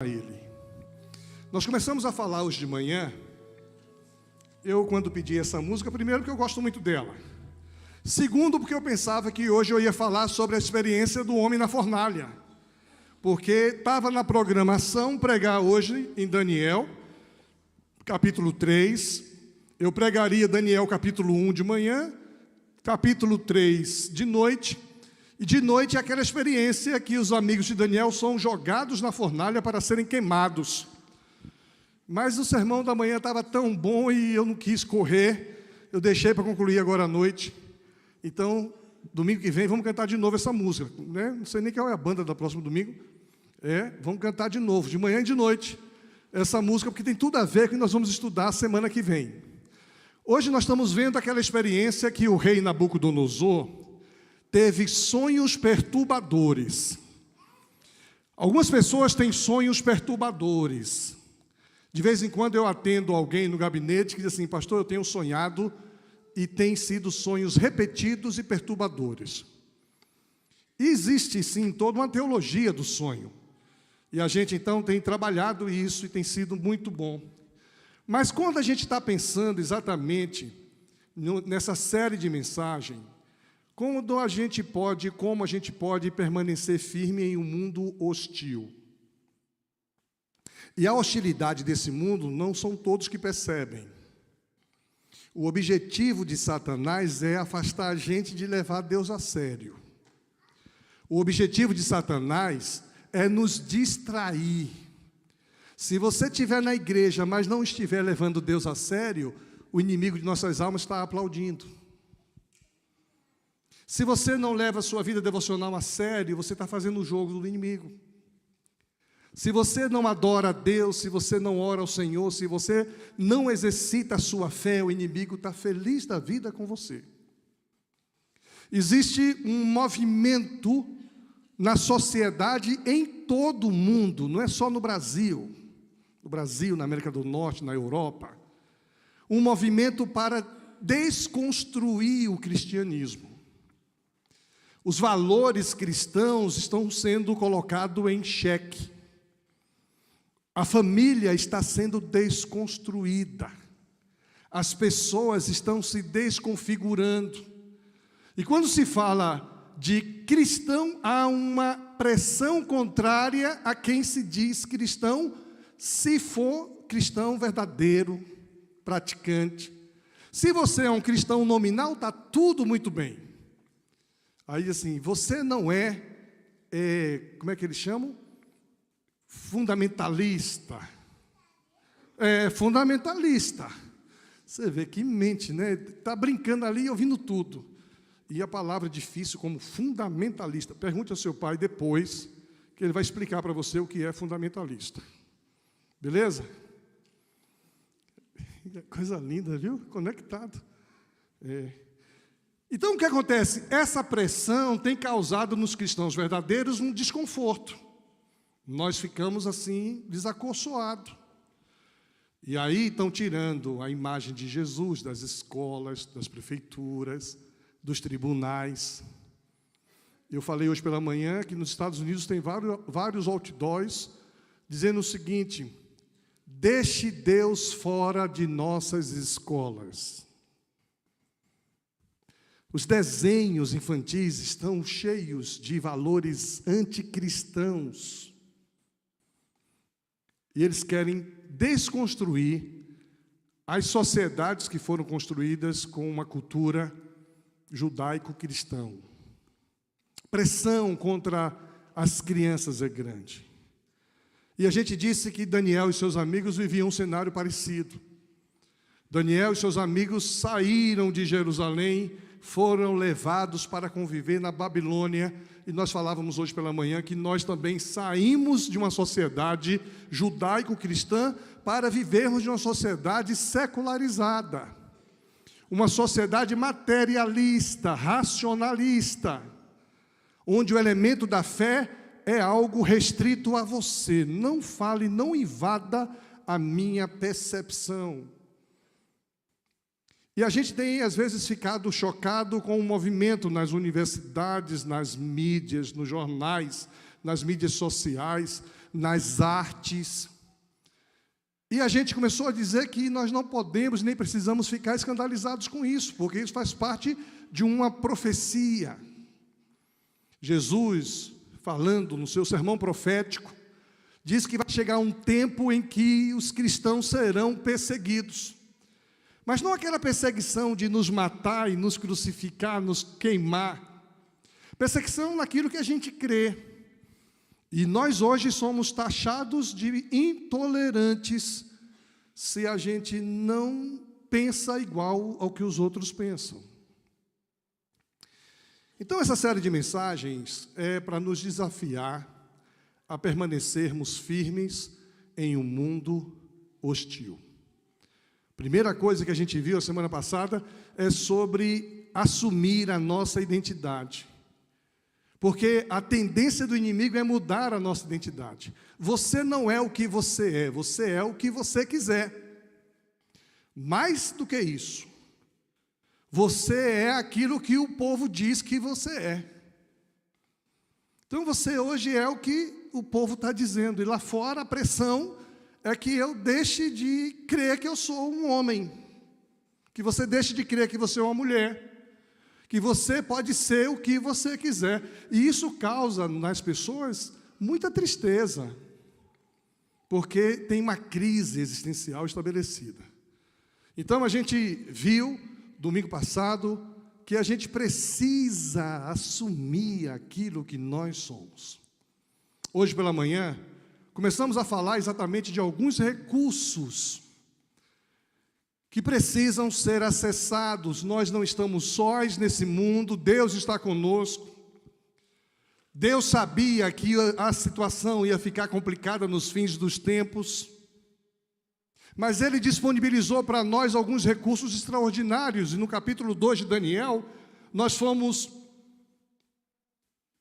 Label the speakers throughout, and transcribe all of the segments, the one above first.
Speaker 1: Ele. Nós começamos a falar hoje de manhã. Quando pedi essa música, primeiro porque eu gosto muito dela. Segundo, porque eu pensava que hoje eu ia falar sobre a experiência do homem na fornalha. Porque estava na programação pregar hoje em Daniel, capítulo 3. Eu pregaria Daniel capítulo 1 de manhã, capítulo 3 de noite. E de noite é aquela experiência que os amigos de Daniel são jogados na fornalha para serem queimados. Mas o sermão da manhã estava tão bom e eu não quis correr, eu deixei para concluir agora à noite. Então, domingo que vem, vamos cantar de novo essa música, né? Não sei nem qual é a banda do próximo domingo. Vamos cantar de novo, de manhã e de noite, essa música, porque tem tudo a ver com o que nós vamos estudar semana que vem. Hoje nós estamos vendo aquela experiência que o rei Nabucodonosor teve sonhos perturbadores. Algumas pessoas têm sonhos perturbadores. De vez em quando eu atendo alguém no gabinete que diz assim: pastor, eu tenho sonhado, e tem sido sonhos repetidos e perturbadores. E existe sim toda uma teologia do sonho. E a gente então tem trabalhado isso e tem sido muito bom. Mas quando a gente está pensando exatamente nessa série de mensagens, como a gente pode permanecer firme em um mundo hostil? E a hostilidade desse mundo não são todos que percebem. O objetivo de Satanás é afastar a gente de levar Deus a sério. O objetivo de Satanás é nos distrair. Se você estiver na igreja, mas não estiver levando Deus a sério, o inimigo de nossas almas está aplaudindo. Se você não leva a sua vida devocional a sério, você está fazendo o jogo do inimigo. Se você não adora a Deus, se você não ora ao Senhor, se você não exercita a sua fé, o inimigo está feliz da vida com você. Existe um movimento na sociedade em todo o mundo, não é só no Brasil. No Brasil, na América do Norte, na Europa. Um movimento para desconstruir o cristianismo. Os valores cristãos estão sendo colocados em xeque. A família está sendo desconstruída. As pessoas estão se desconfigurando. E quando se fala de cristão, há uma pressão contrária a quem se diz cristão, se for cristão verdadeiro, praticante. Se você é um cristão nominal, está tudo muito bem. Aí assim, você não como é que eles chamam? Fundamentalista. Fundamentalista. Você vê que mente, né? Está brincando ali e ouvindo tudo. E a palavra difícil como fundamentalista. Pergunte ao seu pai depois, que ele vai explicar para você o que é fundamentalista. Beleza? Coisa linda, viu? Conectado. Então, o que acontece? Essa pressão tem causado nos cristãos verdadeiros um desconforto. Nós ficamos assim, desacorçoados. E aí estão tirando a imagem de Jesus das escolas, das prefeituras, dos tribunais. Eu falei hoje pela manhã que nos Estados Unidos tem vários outdoors dizendo o seguinte: deixe Deus fora de nossas escolas. Os desenhos infantis estão cheios de valores anticristãos. E eles querem desconstruir as sociedades que foram construídas com uma cultura judaico-cristã. Pressão contra as crianças é grande. E a gente disse que Daniel e seus amigos viviam um cenário parecido. Daniel e seus amigos saíram de Jerusalém, foram levados para conviver na Babilônia, e nós falávamos hoje pela manhã que nós também saímos de uma sociedade judaico-cristã para vivermos de uma sociedade secularizada, uma sociedade materialista, racionalista, onde o elemento da fé é algo restrito a você. Não fale, não invada a minha percepção. E a gente tem, às vezes, ficado chocado com o movimento nas universidades, nas mídias, nos jornais, nas mídias sociais, nas artes. E a gente começou a dizer que nós não podemos nem precisamos ficar escandalizados com isso, porque isso faz parte de uma profecia. Jesus, falando no seu sermão profético, diz que vai chegar um tempo em que os cristãos serão perseguidos. Mas não aquela perseguição de nos matar e nos crucificar, nos queimar. Perseguição naquilo que a gente crê. E nós hoje somos taxados de intolerantes se a gente não pensa igual ao que os outros pensam. Então, essa série de mensagens é para nos desafiar a permanecermos firmes em um mundo hostil. Primeira coisa que a gente viu a semana passada é sobre assumir a nossa identidade. Porque a tendência do inimigo é mudar a nossa identidade. Você não é o que você é o que você quiser. Mais do que isso, você é aquilo que o povo diz que você é. Então você hoje é o que o povo está dizendo. E lá fora a pressão é que eu deixe de crer que eu sou um homem. Que você deixe de crer que você é uma mulher. Que você pode ser o que você quiser. E isso causa nas pessoas muita tristeza, porque tem uma crise existencial estabelecida. Então a gente viu, domingo passado, que a gente precisa assumir aquilo que nós somos. Hoje pela manhã, começamos a falar exatamente de alguns recursos que precisam ser acessados. Nós não estamos sós nesse mundo, Deus está conosco. Deus sabia que a situação ia ficar complicada nos fins dos tempos, mas Ele disponibilizou para nós alguns recursos extraordinários, e no capítulo 2 de Daniel, nós fomos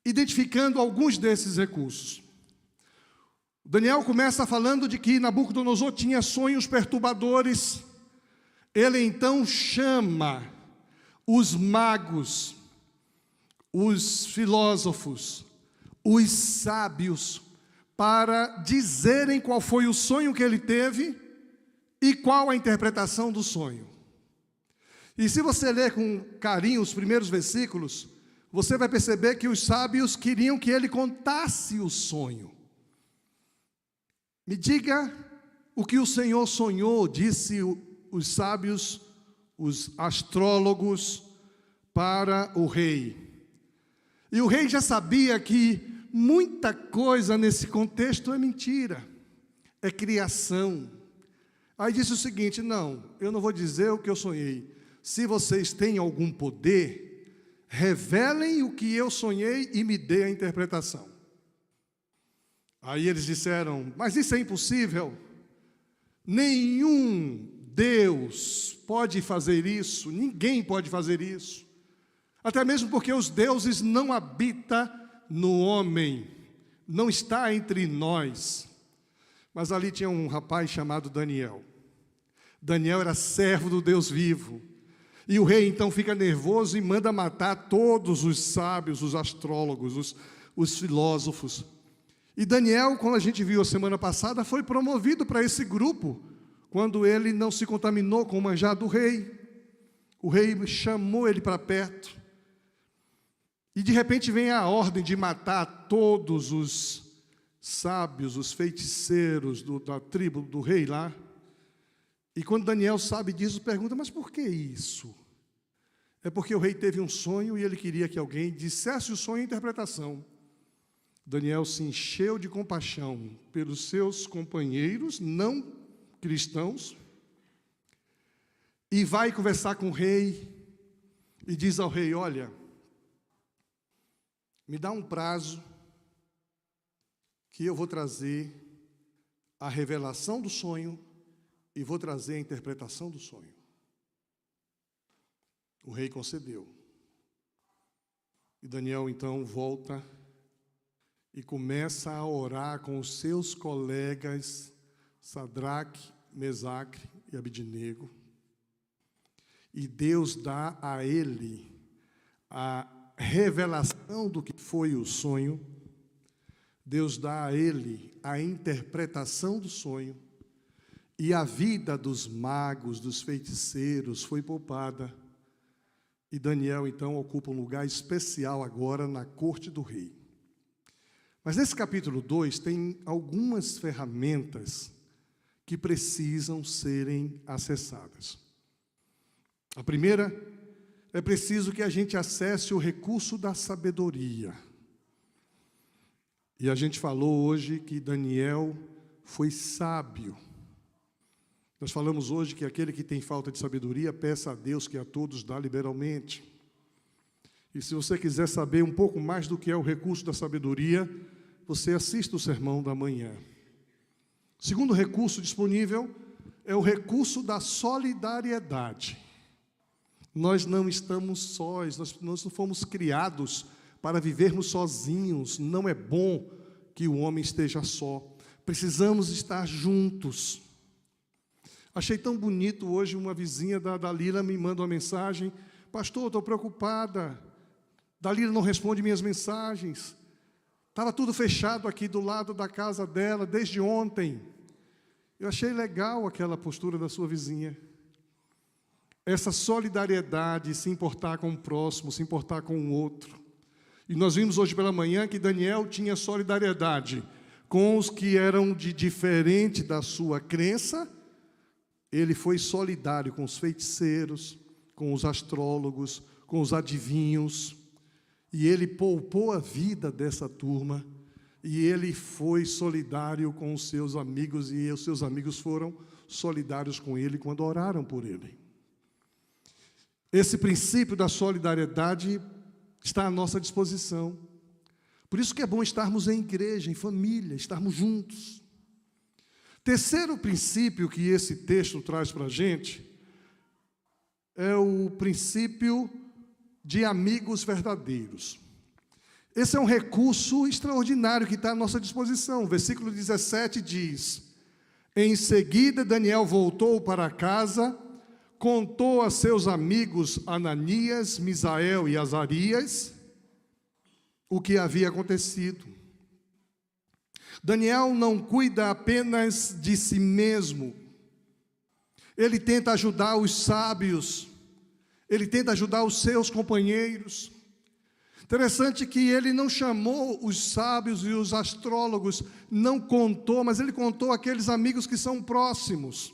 Speaker 1: identificando alguns desses recursos. Daniel começa falando de que Nabucodonosor tinha sonhos perturbadores. Ele então chama os magos, os filósofos, os sábios, para dizerem qual foi o sonho que ele teve e qual a interpretação do sonho. E se você ler com carinho os primeiros versículos, você vai perceber que os sábios queriam que ele contasse o sonho. Me diga o que o Senhor sonhou, disse os sábios, os astrólogos, para o rei. E o rei já sabia que muita coisa nesse contexto é mentira, é criação. Aí disse o seguinte: não, eu não vou dizer o que eu sonhei. Se vocês têm algum poder, revelem o que eu sonhei e me dê a interpretação. Aí eles disseram: mas isso é impossível. Nenhum Deus pode fazer isso, ninguém pode fazer isso. Até mesmo porque os deuses não habitam no homem, não está entre nós. Mas ali tinha um rapaz chamado Daniel. Daniel era servo do Deus vivo. E o rei então fica nervoso e manda matar todos os sábios, os astrólogos, os filósofos. E Daniel, como a gente viu a semana passada, foi promovido para esse grupo, quando ele não se contaminou com o manjar do rei. O rei chamou ele para perto. E de repente vem a ordem de matar todos os sábios, os feiticeiros da tribo do rei lá. E quando Daniel sabe disso, pergunta: mas por que isso? É porque o rei teve um sonho e ele queria que alguém dissesse o sonho e a interpretação. Daniel se encheu de compaixão pelos seus companheiros não cristãos e vai conversar com o rei e diz ao rei: olha, me dá um prazo que eu vou trazer a revelação do sonho e vou trazer a interpretação do sonho. O rei concedeu. E Daniel então volta e começa a orar com os seus colegas Sadraque, Mesaque e Abidnego. E Deus dá a ele a revelação do que foi o sonho. Deus dá a ele a interpretação do sonho, e a vida dos magos, dos feiticeiros foi poupada. E Daniel, então, ocupa um lugar especial agora na corte do rei. Mas nesse capítulo 2 tem algumas ferramentas que precisam serem acessadas. A primeira, é preciso que a gente acesse o recurso da sabedoria. E a gente falou hoje que Daniel foi sábio. Nós falamos hoje que aquele que tem falta de sabedoria, peça a Deus que a todos dá liberalmente. E se você quiser saber um pouco mais do que é o recurso da sabedoria, você assista o sermão da manhã. O segundo recurso disponível é o recurso da solidariedade. Nós não estamos sós, nós não fomos criados para vivermos sozinhos. Não é bom que o homem esteja só. Precisamos estar juntos. Achei tão bonito hoje, uma vizinha da Dalila me manda uma mensagem: pastor, estou preocupada, Dalila não responde minhas mensagens. Estava tudo fechado aqui do lado da casa dela desde ontem. Eu achei legal aquela postura da sua vizinha. Essa solidariedade, se importar com o próximo, se importar com o outro. E nós vimos hoje pela manhã que Daniel tinha solidariedade com os que eram de diferente da sua crença. Ele foi solidário com os feiticeiros, com os astrólogos, com os adivinhos. E ele poupou a vida dessa turma. E ele foi solidário com os seus amigos. E os seus amigos foram solidários com ele quando oraram por ele. Esse princípio da solidariedade está à nossa disposição. Por isso que é bom estarmos em igreja, em família, estarmos juntos. Terceiro princípio que esse texto traz para a gente é o princípio de amigos verdadeiros. Esse é um recurso extraordinário que está à nossa disposição. O versículo 17 diz: em seguida Daniel voltou para casa, contou a seus amigos Ananias, Misael e Azarias o que havia acontecido. Daniel não cuida apenas de si mesmo. Ele tenta ajudar os sábios. Ele tenta ajudar os seus companheiros. Interessante que ele não chamou os sábios e os astrólogos, não contou, mas ele contou aqueles amigos que são próximos.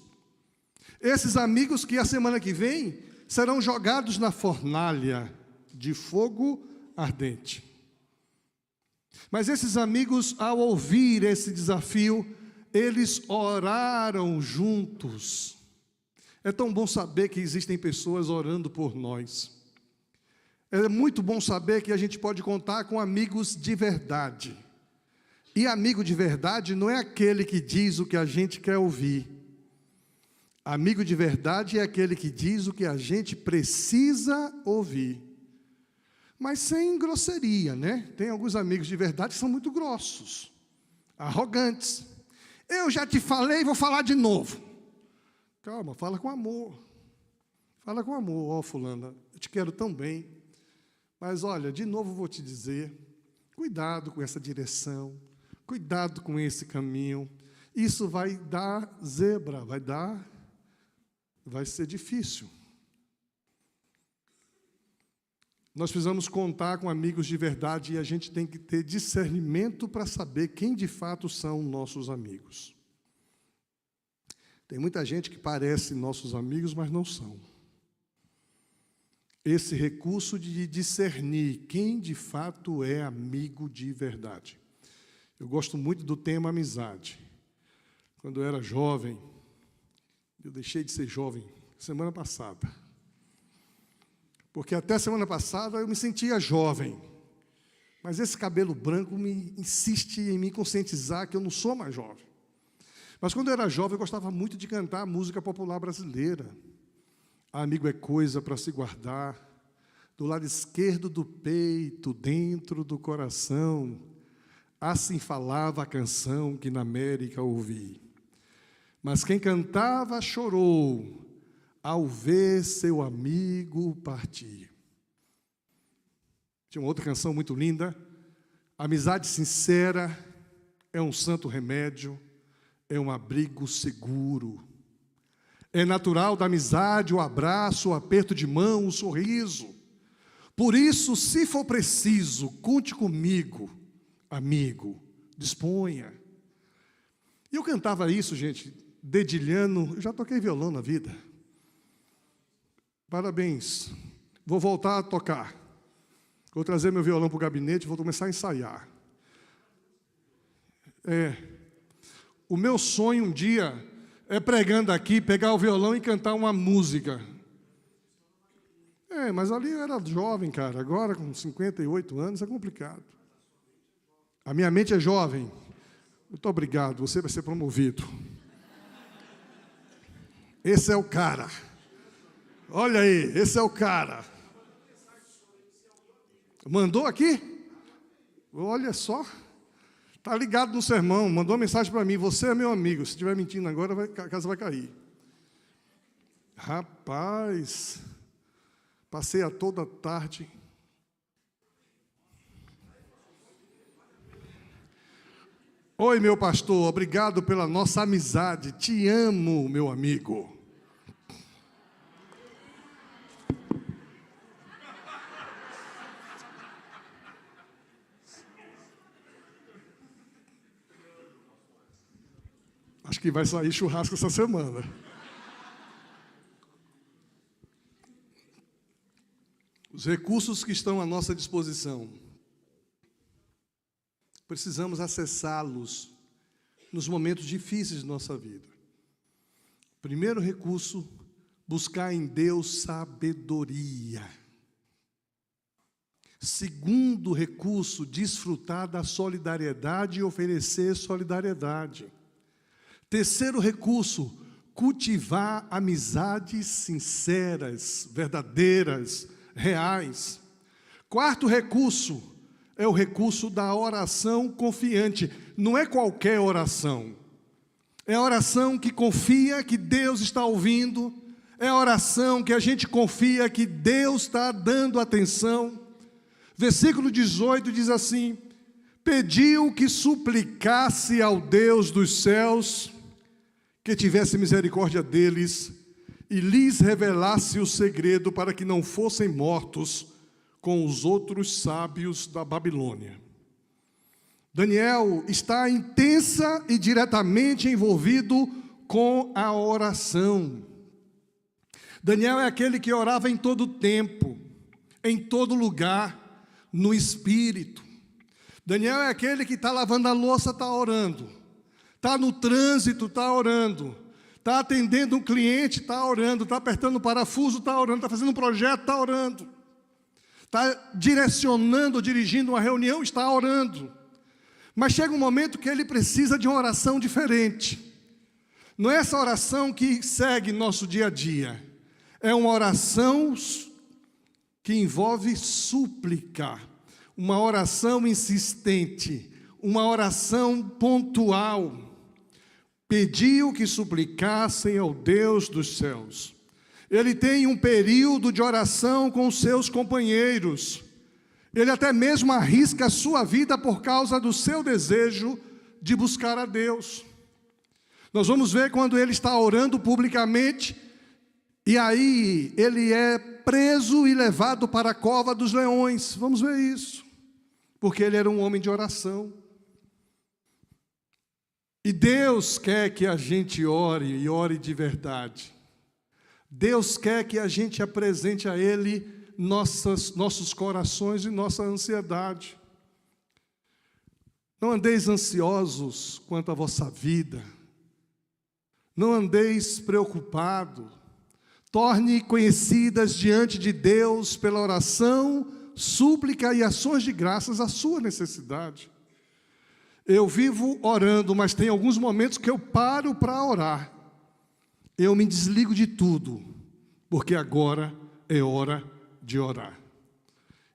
Speaker 1: Esses amigos que a semana que vem serão jogados na fornalha de fogo ardente. Mas esses amigos, ao ouvir esse desafio, eles oraram juntos. É tão bom saber que existem pessoas orando por nós. É muito bom saber que a gente pode contar com amigos de verdade. E amigo de verdade não é aquele que diz o que a gente quer ouvir. Amigo de verdade é aquele que diz o que a gente precisa ouvir. Mas sem grosseria, né? Tem alguns amigos de verdade que são muito grossos, arrogantes. Eu já te falei, vou falar de novo. Calma, fala com amor. Fala com amor. Ó, fulana, eu te quero tão bem. Mas olha, de novo vou te dizer, cuidado com essa direção, cuidado com esse caminho. Isso vai dar zebra, vai ser difícil. Nós precisamos contar com amigos de verdade e a gente tem que ter discernimento para saber quem de fato são nossos amigos. Tem muita gente que parece nossos amigos, mas não são. Esse recurso de discernir quem de fato é amigo de verdade. Eu gosto muito do tema amizade. Quando eu era jovem, eu deixei de ser jovem semana passada. Porque até semana passada eu me sentia jovem. Mas esse cabelo branco me insiste em me conscientizar que eu não sou mais jovem. Mas quando eu era jovem, eu gostava muito de cantar música popular brasileira. Amigo é coisa para se guardar, do lado esquerdo do peito, dentro do coração. Assim falava a canção que na América ouvi. Mas quem cantava chorou ao ver seu amigo partir. Tinha uma outra canção muito linda, amizade sincera é um santo remédio, é um abrigo seguro. É natural da amizade, o abraço, o aperto de mão, o sorriso. Por isso, se for preciso, conte comigo, amigo, disponha. E eu cantava isso, gente, dedilhando. Eu já toquei violão na vida. Parabéns. Vou voltar a tocar. Vou trazer meu violão para o gabinete e vou começar a ensaiar. O meu sonho um dia é, pregando aqui, pegar o violão e cantar uma música. Mas ali eu era jovem, cara. Agora, com 58 anos, é complicado. A minha mente é jovem. Muito obrigado, você vai ser promovido. Esse é o cara. Olha aí, esse é o cara. Mandou aqui? Olha só. Está ligado no sermão, mandou uma mensagem para mim. Você é meu amigo. Se estiver mentindo agora, a casa vai cair. Rapaz, passei a toda tarde. Oi, meu pastor, obrigado pela nossa amizade. Te amo, meu amigo. Acho que vai sair churrasco essa semana. Os recursos que estão à nossa disposição, precisamos acessá-los nos momentos difíceis de nossa vida. Primeiro recurso, buscar em Deus sabedoria. Segundo recurso, desfrutar da solidariedade e oferecer solidariedade. Terceiro recurso, cultivar amizades sinceras, verdadeiras, reais. Quarto recurso é o recurso da oração confiante. Não é qualquer oração. É a oração que confia que Deus está ouvindo. É a oração que a gente confia que Deus está dando atenção. Versículo 18 diz assim: pediu que suplicasse ao Deus dos céus que tivesse misericórdia deles e lhes revelasse o segredo para que não fossem mortos com os outros sábios da Babilônia. Daniel está intensa e diretamente envolvido com a oração. Daniel é aquele que orava em todo tempo, em todo lugar, no Espírito. Daniel é aquele que está lavando a louça, está orando. Está no trânsito, está orando. Está atendendo um cliente, está orando. Está apertando o parafuso, está orando. Está fazendo um projeto, está orando. Está direcionando, dirigindo uma reunião, está orando. Mas chega um momento que ele precisa de uma oração diferente. Não é essa oração que segue nosso dia a dia. É uma oração que envolve súplica. Uma oração insistente. Uma oração pontual. Pediu que suplicassem ao Deus dos céus. Ele tem um período de oração com seus companheiros. Ele até mesmo arrisca a sua vida por causa do seu desejo de buscar a Deus. Nós vamos ver quando ele está orando publicamente, e aí ele é preso e levado para a cova dos leões. Vamos ver isso, porque ele era um homem de oração. E Deus quer que a gente ore, e ore de verdade. Deus quer que a gente apresente a Ele nossos corações e nossa ansiedade. Não andeis ansiosos quanto à vossa vida. Não andeis preocupados. Torne conhecidas diante de Deus pela oração, súplica e ações de graças a sua necessidade. Eu vivo orando, mas tem alguns momentos que eu paro para orar. Eu me desligo de tudo, porque agora é hora de orar.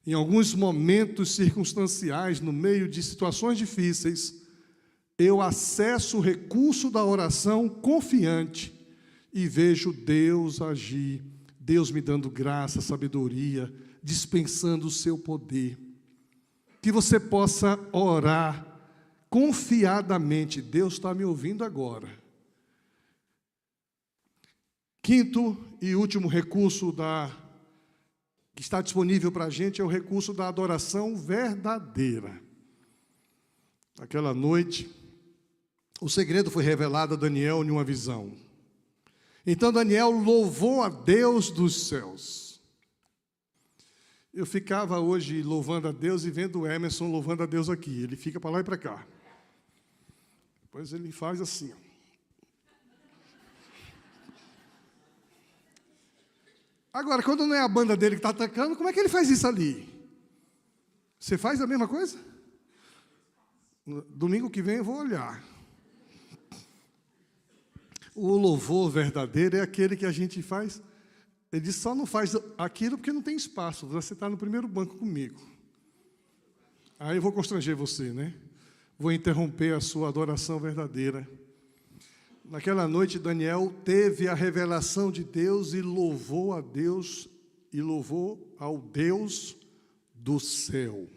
Speaker 1: Em alguns momentos circunstanciais, no meio de situações difíceis, eu acesso o recurso da oração confiante e vejo Deus agir, Deus me dando graça, sabedoria, dispensando o seu poder. Que você possa orar confiadamente. Deus está me ouvindo agora. Quinto e último recurso que está disponível para a gente é o recurso da adoração verdadeira. Naquela noite, o segredo foi revelado a Daniel em uma visão. Então Daniel louvou a Deus dos céus. Eu ficava hoje louvando a Deus e vendo o Emerson louvando a Deus aqui. Ele fica para lá e para cá. Depois ele faz assim, ó. Agora, quando não é a banda dele que está atacando, como é que ele faz isso ali? Você faz a mesma coisa? Domingo que vem eu vou olhar. O louvor verdadeiro é aquele que a gente faz. Ele só não faz aquilo porque não tem espaço. Você está no primeiro banco comigo. Aí eu vou constranger você, né? Vou interromper a sua adoração verdadeira. Naquela noite, Daniel teve a revelação de Deus e louvou a Deus e louvou ao Deus do céu.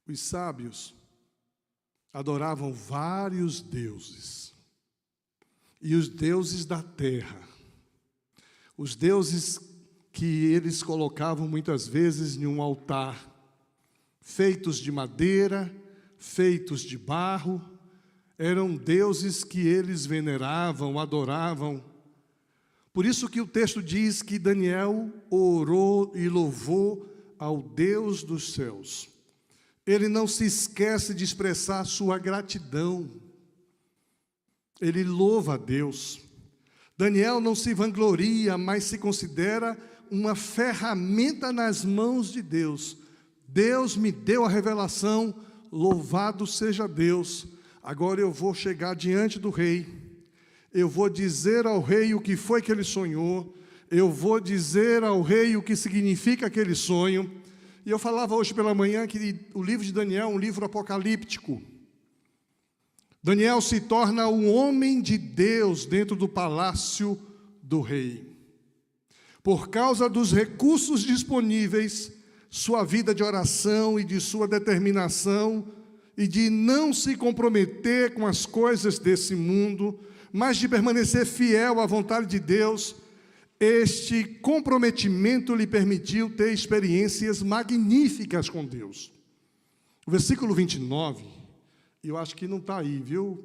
Speaker 1: Os sábios adoravam vários deuses. E os deuses da terra. Os deuses que eles colocavam muitas vezes em um altar, feitos de madeira, feitos de barro, eram deuses que eles veneravam, adoravam. Por isso que o texto diz que Daniel orou e louvou ao Deus dos céus. Ele não se esquece de expressar sua gratidão. Ele louva a Deus. Daniel não se vangloria, mas se considera uma ferramenta nas mãos de Deus. Deus me deu a revelação, louvado seja Deus. Agora eu vou chegar diante do rei. Eu vou dizer ao rei o que foi que ele sonhou. Eu vou dizer ao rei o que significa aquele sonho. E eu falava hoje pela manhã que o livro de Daniel é um livro apocalíptico. Daniel se torna um homem de Deus dentro do palácio do rei. Por causa dos recursos disponíveis, sua vida de oração e de sua determinação e de não se comprometer com as coisas desse mundo, mas de permanecer fiel à vontade de Deus, este comprometimento lhe permitiu ter experiências magníficas com Deus. O versículo 29, eu acho que não está aí, viu?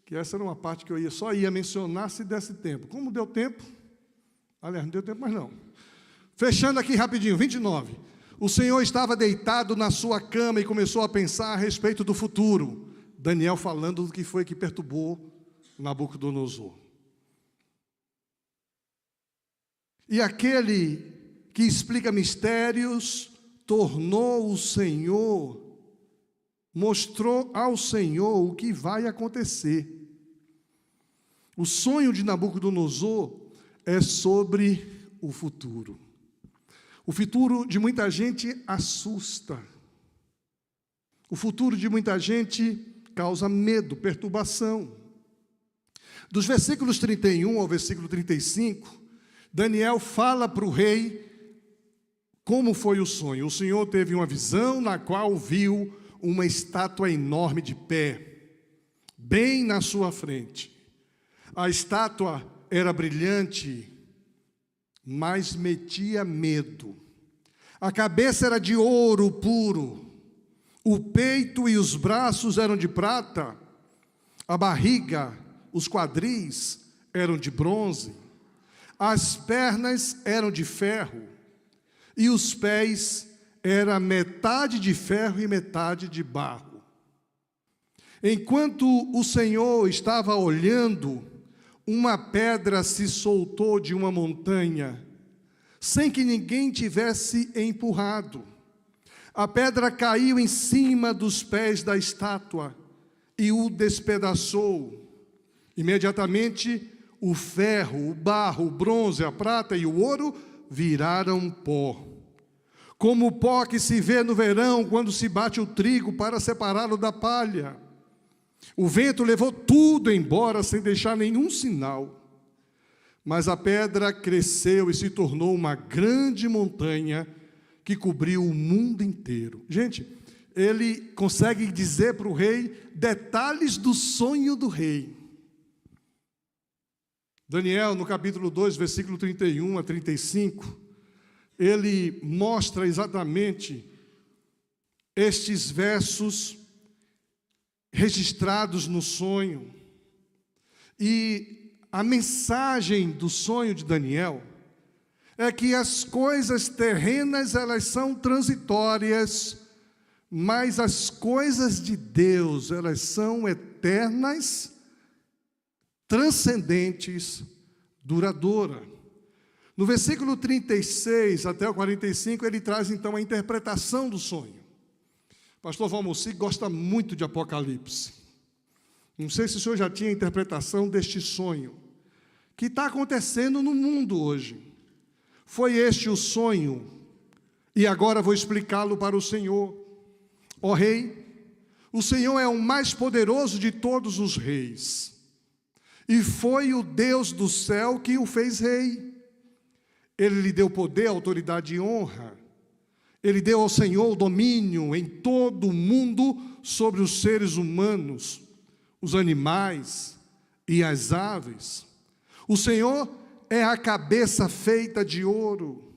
Speaker 1: Que essa era uma parte que eu só ia mencionar se desse tempo. Como deu tempo? Aliás, não deu tempo mais não. Fechando aqui rapidinho, 29. O Senhor estava deitado na sua cama e começou a pensar a respeito do futuro. Daniel falando do que foi que perturbou Nabucodonosor. E aquele que explica mistérios, tornou o Senhor, mostrou ao Senhor o que vai acontecer. O sonho de Nabucodonosor é sobre o futuro. O futuro de muita gente assusta. O futuro de muita gente causa medo, perturbação. Dos versículos 31 ao versículo 35, Daniel fala para o rei como foi o sonho. O Senhor teve uma visão na qual viu uma estátua enorme de pé, bem na sua frente. A estátua era brilhante, mas metia medo. A cabeça era de ouro puro, o peito e os braços eram de prata, a barriga, os quadris eram de bronze, as pernas eram de ferro, e os pés eram metade de ferro e metade de barro. Enquanto o Senhor estava olhando, uma pedra se soltou de uma montanha, sem que ninguém tivesse empurrado. A pedra caiu em cima dos pés da estátua e o despedaçou. Imediatamente, o ferro, o barro, o bronze, a prata e o ouro viraram pó. Como o pó que se vê no verão quando se bate o trigo para separá-lo da palha. O vento levou tudo embora sem deixar nenhum sinal. Mas a pedra cresceu e se tornou uma grande montanha que cobriu o mundo inteiro. Gente, ele consegue dizer para o rei detalhes do sonho do rei. Daniel, no capítulo 2, versículo 31 a 35, ele mostra exatamente estes versos registrados no sonho. E a mensagem do sonho de Daniel é que as coisas terrenas, elas são transitórias, mas as coisas de Deus, elas são eternas, transcendentes, duradouras. No versículo 36 até o 45, ele traz então a interpretação do sonho. Pastor Valmossi gosta muito de Apocalipse. Não sei se o senhor já tinha a interpretação deste sonho, que está acontecendo no mundo hoje. Foi este o sonho, e agora vou explicá-lo para o Senhor. Ó rei, o Senhor é o mais poderoso de todos os reis, e foi o Deus do céu que o fez rei. Ele lhe deu poder, autoridade e honra. Ele deu ao Senhor o domínio em todo o mundo sobre os seres humanos, os animais e as aves. O Senhor é a cabeça feita de ouro.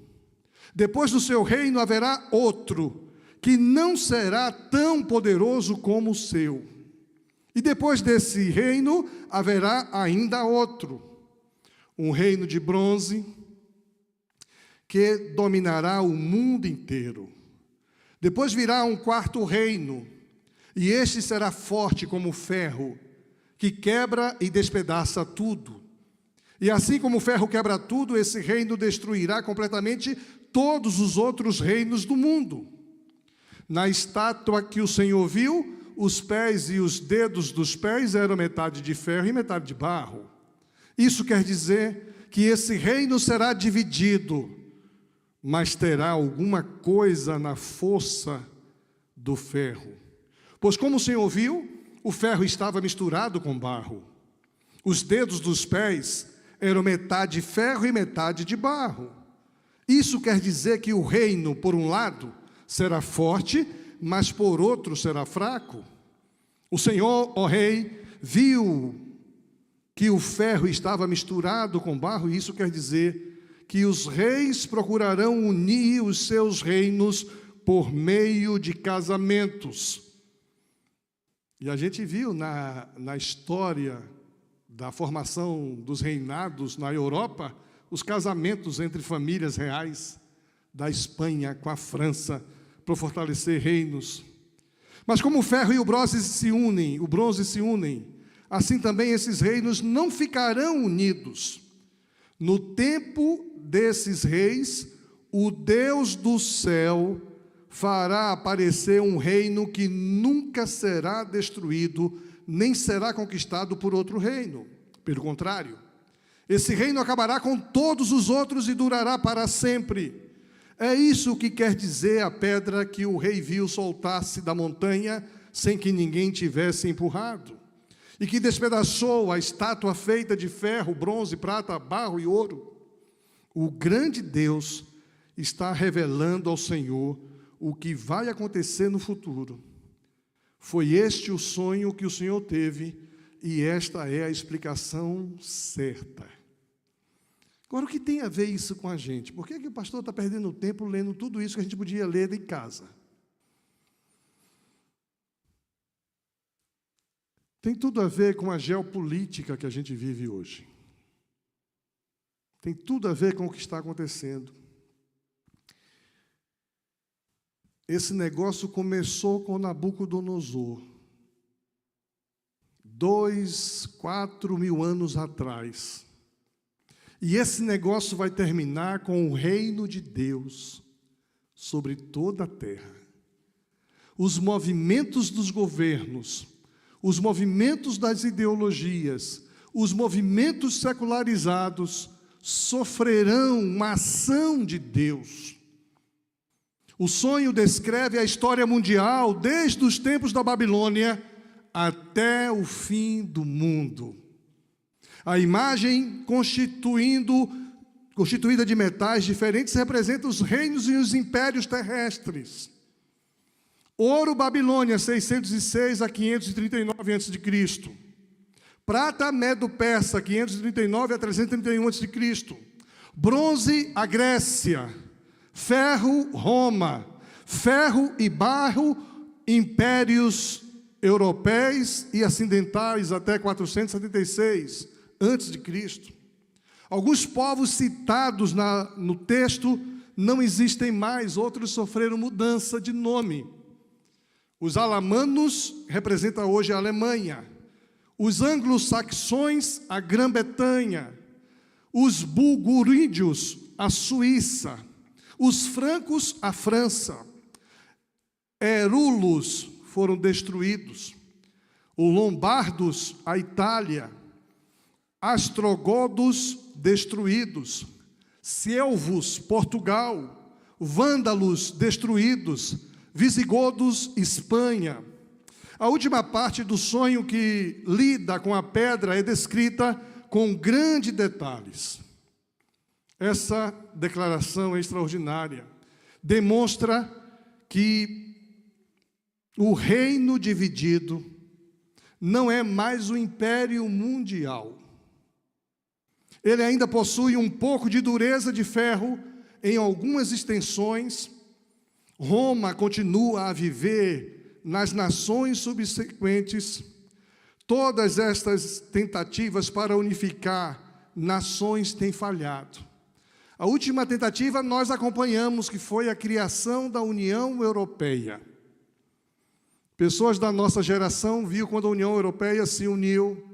Speaker 1: Depois do seu reino haverá outro, que não será tão poderoso como o seu. E depois desse reino haverá ainda outro, um reino de bronze, que dominará o mundo inteiro. Depois virá um quarto reino, e este será forte como ferro, que quebra e despedaça tudo. E assim como o ferro quebra tudo, esse reino destruirá completamente todos os outros reinos do mundo. Na estátua que o Senhor viu, os pés e os dedos dos pés eram metade de ferro e metade de barro. Isso quer dizer que esse reino será dividido, mas terá alguma coisa na força do ferro. Pois como o Senhor viu, o ferro estava misturado com barro. Os dedos dos pés eram metade ferro e metade de barro. Isso quer dizer que o reino, por um lado, será forte, mas por outro será fraco. O Senhor, ó rei, viu que o ferro estava misturado com barro, e isso quer dizer que os reis procurarão unir os seus reinos por meio de casamentos. E a gente viu na história da formação dos reinados na Europa, os casamentos entre famílias reais da Espanha com a França, para fortalecer reinos. Mas como o ferro e o bronze se unem, assim também esses reinos não ficarão unidos. No tempo desses reis, o Deus do céu fará aparecer um reino que nunca será destruído, nem será conquistado por outro reino. Pelo contrário, esse reino acabará com todos os outros e durará para sempre. É isso que quer dizer a pedra que o rei viu soltar-se da montanha sem que ninguém tivesse empurrado, e que despedaçou a estátua feita de ferro, bronze, prata, barro e ouro. O grande Deus está revelando ao Senhor o que vai acontecer no futuro. Foi este o sonho que o Senhor teve, e esta é a explicação certa. Agora, o que tem a ver isso com a gente? Por que o pastor está perdendo tempo lendo tudo isso que a gente podia ler em casa? Tem tudo a ver com a geopolítica que a gente vive hoje. Tem tudo a ver com o que está acontecendo. Esse negócio começou com Nabucodonosor, 4 mil anos atrás. E esse negócio vai terminar com o reino de Deus sobre toda a terra. Os movimentos dos governos, os movimentos das ideologias, os movimentos secularizados sofrerão uma ação de Deus. O sonho descreve a história mundial desde os tempos da Babilônia até o fim do mundo. A imagem constituindo constituída de metais diferentes, representa os reinos e os impérios terrestres. Ouro, Babilônia, 606 a 539 a.C. Prata, Medo-Persa, 539 a 331 a.C. Bronze, a Grécia. Ferro, Roma. Ferro e barro, impérios europeus e ocidentais até 476 a.C. Alguns povos citados no texto não existem mais, outros sofreram mudança de nome. Os alamanos representam hoje a Alemanha, os anglo-saxões a Grã-Bretanha, os bulgúrios a Suíça, os francos a França, Hérulos foram destruídos, os lombardos a Itália, astrogodos destruídos, Selvos, Portugal, vândalos destruídos, visigodos, Espanha. A última parte do sonho que lida com a pedra é descrita com grandes detalhes. Essa declaração é extraordinária. Demonstra que o reino dividido não é mais o império mundial. Ele ainda possui um pouco de dureza de ferro em algumas extensões. Roma continua a viver nas nações subsequentes. Todas estas tentativas para unificar nações têm falhado. A última tentativa nós acompanhamos, que foi a criação da União Europeia. Pessoas da nossa geração viram quando a União Europeia se uniu,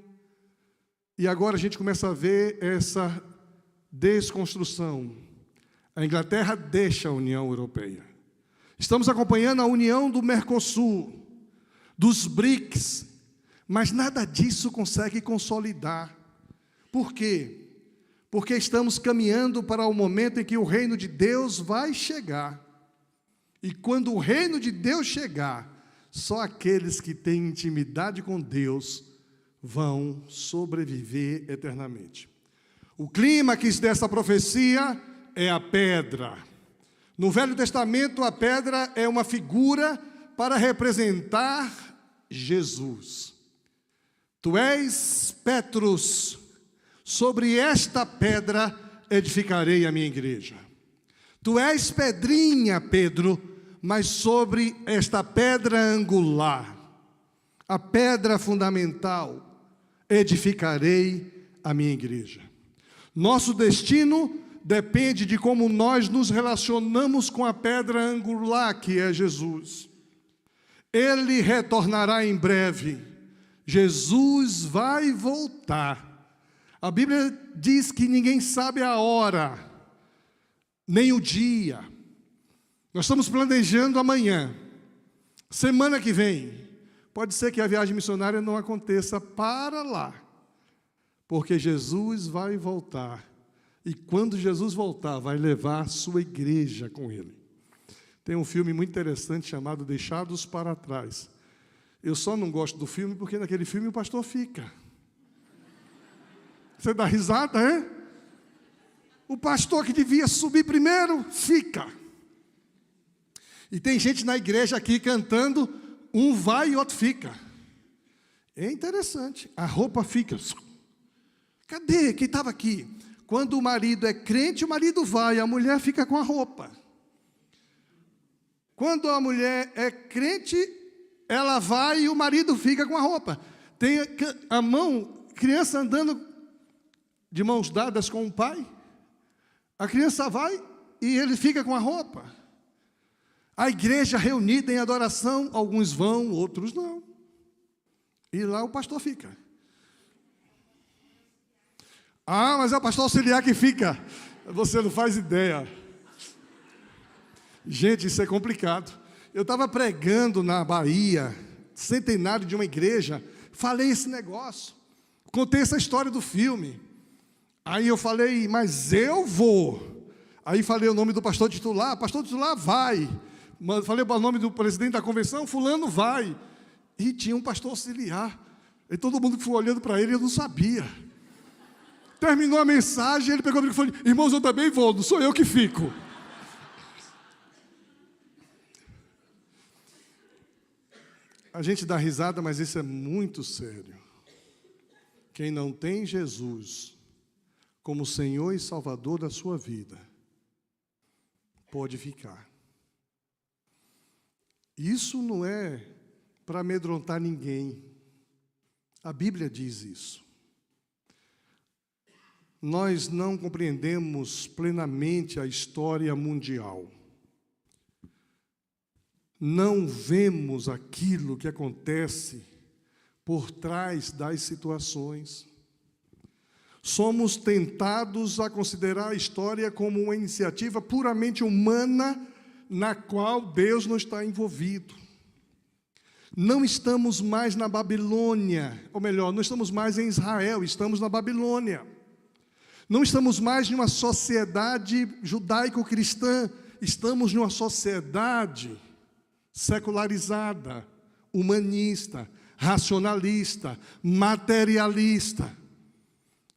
Speaker 1: e agora a gente começa a ver essa desconstrução. A Inglaterra deixa a União Europeia. Estamos acompanhando a união do Mercosul, dos BRICS, mas nada disso consegue consolidar. Por quê? Porque estamos caminhando para o momento em que o reino de Deus vai chegar. E quando o reino de Deus chegar, só aqueles que têm intimidade com Deus vão sobreviver eternamente. O clímax dessa profecia é a pedra. No Velho Testamento, a pedra é uma figura para representar Jesus. Tu és Petrus, sobre esta pedra edificarei a minha igreja. Tu és pedrinha, Pedro, mas sobre esta pedra angular, a pedra fundamental, edificarei a minha igreja. Nosso destino depende de como nós nos relacionamos com a pedra angular, que é Jesus. Ele retornará em breve. Jesus vai voltar. A Bíblia diz que ninguém sabe a hora, nem o dia. Nós estamos planejando amanhã, semana que vem. Pode ser que a viagem missionária não aconteça para lá, porque Jesus vai voltar. E quando Jesus voltar, vai levar a sua igreja com ele. Tem um filme muito interessante chamado Deixados para Trás. Eu só não gosto do filme porque naquele filme o pastor fica. Você dá risada, é? O pastor que devia subir primeiro, fica. E tem gente na igreja aqui cantando, um vai e outro fica. É interessante, a roupa fica. Cadê quem estava aqui? Quando o marido é crente, o marido vai, a mulher fica com a roupa. Quando a mulher é crente, ela vai e o marido fica com a roupa. Tem a criança andando de mãos dadas com o pai. A criança vai e ele fica com a roupa. A igreja reunida em adoração, alguns vão, outros não. E lá o pastor fica. Ah, mas é o pastor auxiliar que fica. Você não faz ideia. Gente, isso é complicado. Eu estava pregando na Bahia, centenário de uma igreja, falei esse negócio, contei essa história do filme. Aí eu falei, mas eu vou. Aí falei o nome do pastor titular vai. Falei o nome do presidente da convenção, fulano vai. E tinha um pastor auxiliar. E todo mundo que foi olhando para ele, eu não sabia. Terminou a mensagem, ele pegou o microfone, irmãos, eu também vou, não sou eu que fico. A gente dá risada, mas isso é muito sério. Quem não tem Jesus como Senhor e Salvador da sua vida, pode ficar. Isso não é para amedrontar ninguém. A Bíblia diz isso. Nós não compreendemos plenamente a história mundial. Não vemos aquilo que acontece por trás das situações. Somos tentados a considerar a história como uma iniciativa puramente humana, na qual Deus não está envolvido. Não estamos mais na Babilônia, ou melhor, não estamos mais em Israel, estamos na Babilônia. Não estamos mais em uma sociedade judaico-cristã, estamos numa sociedade secularizada, humanista, racionalista, materialista.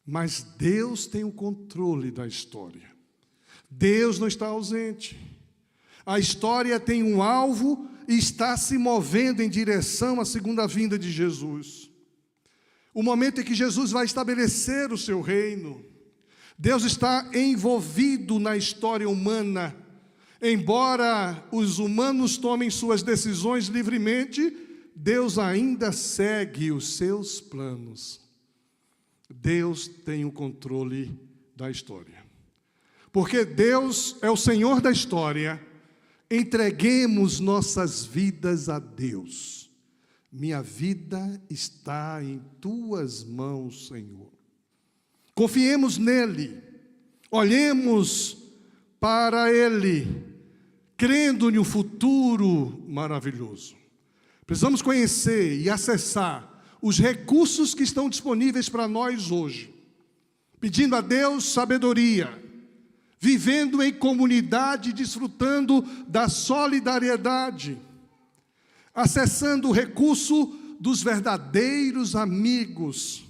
Speaker 1: Mas Deus tem o controle da história. Deus não está ausente. A história tem um alvo e está se movendo em direção à segunda vinda de Jesus. O momento em que Jesus vai estabelecer o seu reino. Deus está envolvido na história humana. Embora os humanos tomem suas decisões livremente, Deus ainda segue os seus planos. Deus tem o controle da história. Porque Deus é o Senhor da história, entreguemos nossas vidas a Deus. Minha vida está em tuas mãos, Senhor. Confiemos nele, olhemos para ele, crendo em um futuro maravilhoso. Precisamos conhecer e acessar os recursos que estão disponíveis para nós hoje, pedindo a Deus sabedoria, vivendo em comunidade, desfrutando da solidariedade, acessando o recurso dos verdadeiros amigos,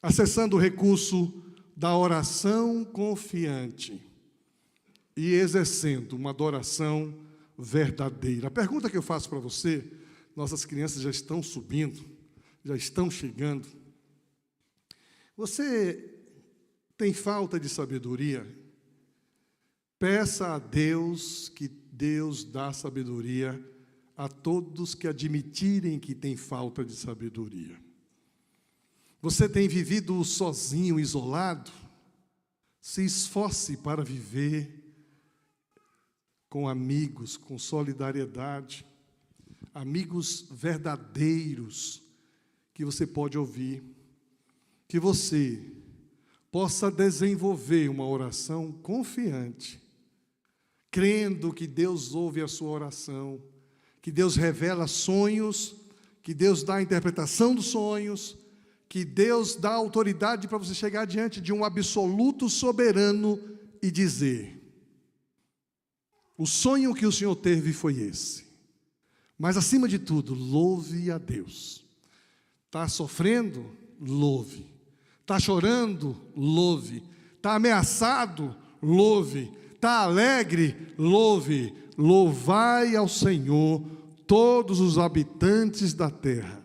Speaker 1: acessando o recurso da oração confiante e exercendo uma adoração verdadeira. A pergunta que eu faço para você, nossas crianças já estão subindo, já estão chegando. Você tem falta de sabedoria? Peça a Deus que Deus dá sabedoria a todos que admitirem que tem falta de sabedoria. Você tem vivido sozinho, isolado? Se esforce para viver com amigos, com solidariedade, amigos verdadeiros que você pode ouvir, que você possa desenvolver uma oração confiante, crendo que Deus ouve a sua oração, que Deus revela sonhos, que Deus dá a interpretação dos sonhos, que Deus dá autoridade para você chegar diante de um absoluto soberano e dizer: o sonho que o Senhor teve foi esse. Mas, acima de tudo, louve a Deus. Está sofrendo? Louve. Está chorando? Louve. Está ameaçado? Louve. Está alegre? Louve. Louvai ao Senhor todos os habitantes da terra.